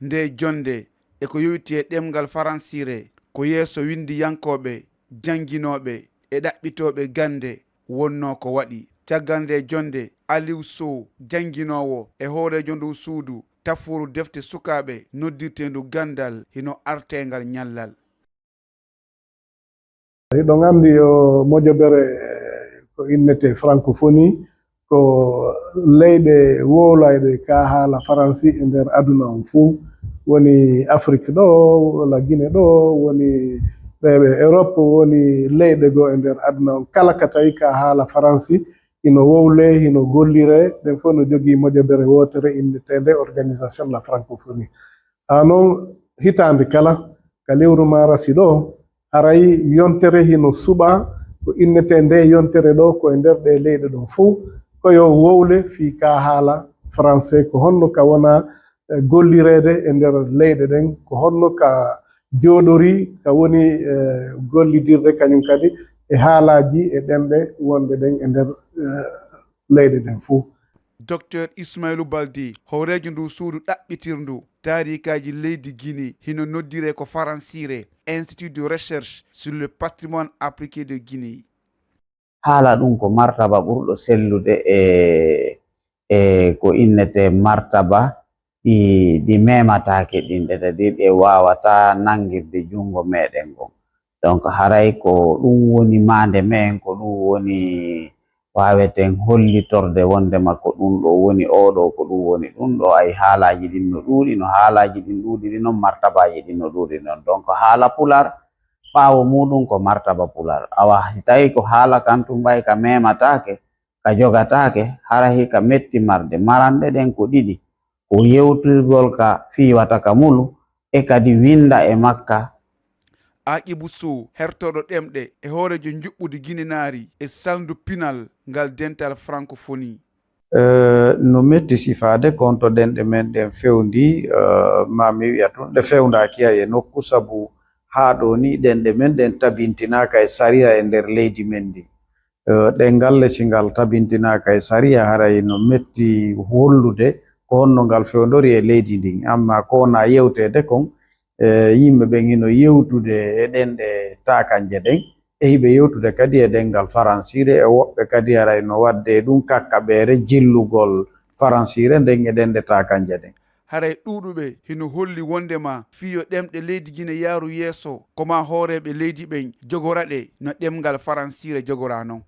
nde jonnde e ko yowitii ɗemngal faransiire ko yeeso winndiyankooɓe jannginooɓe e ɗaɓɓitooɓe gannde wonnoo ko waɗi. caggal nde jonnde Aliou Sow jannginoowo e hooreejo ndu suudu tafuru defte sukaaɓe noddirteendu gandal hino arteengal ñallal. Hiɗon anndi yo mojobere ko innetee farankofonii ko leyɗe wowlayɗe ka haala faransi e nder aduna on fuu, woni Afrique ɗo, wala Guinée ɗo, woni ɓeɓe Europe, woni leyɗe goo e nder aduna on kala ka tawi ka haala faransi hino wowle, hino gollire, nden fof no jogii mojobere wootere innetende Organisation de la Francophonie. haa noon hitaande kala ka lewru marasi ɗo haray yontere hino suɓa ko innetee nde yontere ɗo ko e nder ɗe leyɗe ɗo fof koyo wowle fii ka haala français ko honno ka wona gollireede e nder leyɗe ɗen, ko honno ka jooɗori ka woni gollidirde kañum kadi e haalaaji e ɗemɗe wonde ɗen e nder leyɗe ɗen fof. Dr Ismailou Baldi howreejo ndu suudu ɗaɓɓitirndu taarikaji leydi Guinée hino noddire ko faransiire Institut de recherche sur le patrimoine appliqué de Guinée. haala ɗum ko martaba ɓurɗo sellude e ko innete martaba ɗi mematake ɗinɗe tadi ɗe wawata nangirde jungo meɗen gon. Donc haray ko ɗum woni mande men, ko ɗum woni waweten hollitorde wondema ko ɗum ɗo woni oɗo, ko ɗum woni ɗum ɗo. Ay haalaji ɗin no ɗuuɗi, no haalaji ɗin ɗuuɗiri noon martabaji ɗin no ɗuuɗi noon. Donc haala pular ɓaawo muɗum ko martaba pular. Awa si tawi ko haala kan tum ɓay ka mematake, ka jogatake, hara hika metti marde. Maranɗe ɗen ko ɗiɗi, ko yewtirgol ka fiiwata ka mulu e kadi winda e makka. Aƙibu Sow hertoɗo ɗemɗe e hoorejo juɓɓudi Guinénaari e saldu pinal ngal dental francophonie. No metti sifaade konto ɗenɗe men ɗen fewndi, ma mi wi'a tun ɗe fewndaki e nokku, sabu haa ɗo ni ɗenɗe men ɗen tabintinaaka e sariya e nder leydi men ndi. ɗengal lecingal tabintinaaka e sariya haray no metti hollude ko honno ngal fewndori e leydi ndin. Amma ko wona yewtede kon yimɓe ɓen hino yewtude e ɗenɗe taakanje ɗen, e hiɓe yewtude kadi e ɗemngal faransiire, e woɓɓe kadi haray no wadde ɗum kakkaɓeere jillugol faransiire nden e ɗenɗe taakanje ɗen. haray ɗuuɗuɓe hino holli wondema fiyo ɗemɗe leydi Guinée yaaru yeeso koma hooreɓe leydi ɓen jogora ɗe no ɗemngal faransiire jogora non.